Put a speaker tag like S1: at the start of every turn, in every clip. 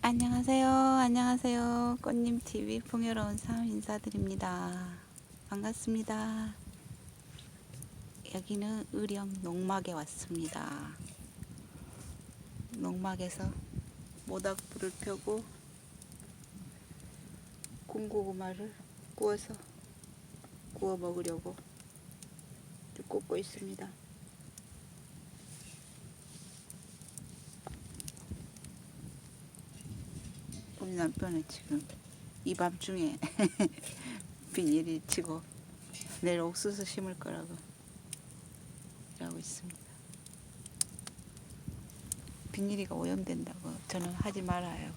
S1: 안녕하세요. 안녕하세요. 꽃님TV 풍요로운 삶 인사드립니다. 반갑습니다. 여기는 의령 농막에 왔습니다. 농막에서 모닥불을 펴고 군고구마를 구워서 구워 먹으려고 굽고 있습니다. 우리 남편은 지금 이 밤중에 비닐을 치고 내일 옥수수 심을 거라고 일하고 있습니다. 비닐이가 오염된다고 저는 하지 말아요.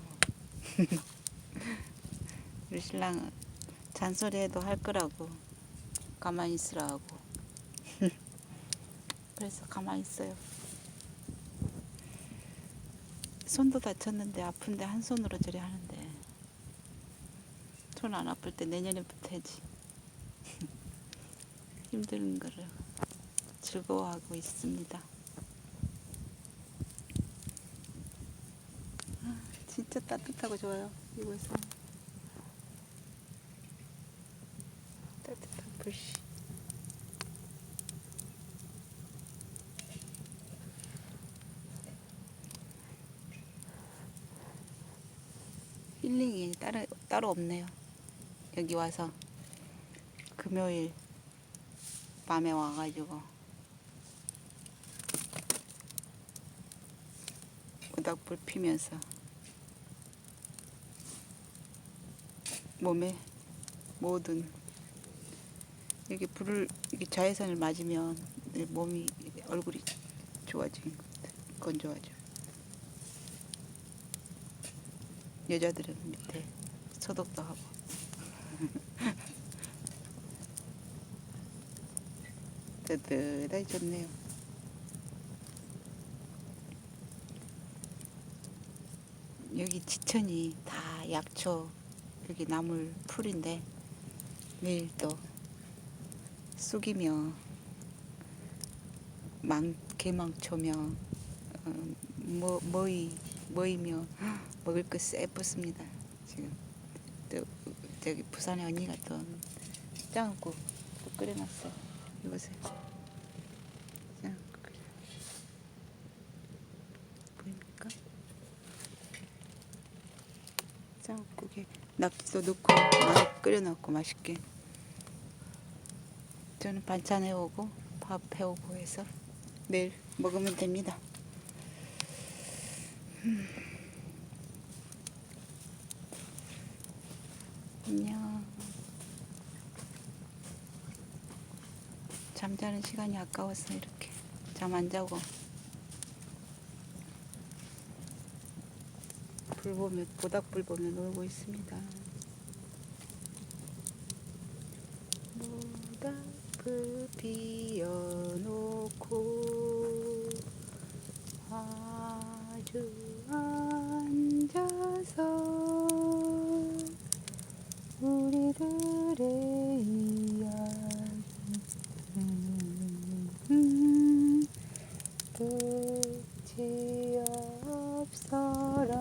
S1: 우리 신랑은 잔소리해도 할 거라고 가만히 있으라 하고 그래서 가만히 있어요. 손도 다쳤는데 아픈데 한 손으로 저리 하는데 손 안 아플 때 내년에부터 해야지. 힘든 거를 즐거워하고 있습니다. 진짜 따뜻하고 좋아요. 이곳은 따뜻한 불씨. 힐링이 따로 없네요. 여기 와서 금요일 밤에 와가지고 모닥불 피면서 몸에 모든 이렇게 불을 이렇게 자외선을 맞으면 내 몸이 얼굴이 좋아지는 것 같아. 건조하죠. 여자들은 밑에 소독도 하고 뜨뜻하게 좋네요. 여기 지천이 다 약초 여기 나물 풀인데 내일 또 쑥이며 개망초며 뭐이며 먹을 거 쎄붙습니다. 지금 또 저기 부산에 언니가 또 짱국국 끓여놨어요. 이보세요. 짱국 보입니까? 짱국에 낙지도 넣고 많이 끓여놨고 맛있게. 저는 반찬 해오고 밥 해오고 해서 내일 먹으면 됩니다. 안녕. 잠자는 시간이 아까워서 이렇게 잠 안 자고 모닥불 보며 놀고 있습니다. 모닥불 피워놓고 아주 앉아서 우리들의 이야기 끝이 없어라.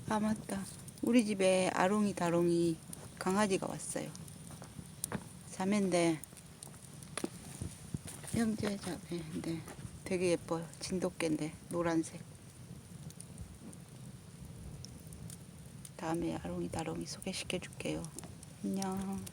S1: 아 맞다. 우리 집에 아롱이 다롱이 강아지가 왔어요. 자매인데 형제 자매인데 되게 예뻐요. 진돗개인데 노란색. 다음에 아롱이 다롱이 소개시켜 줄게요. 안녕.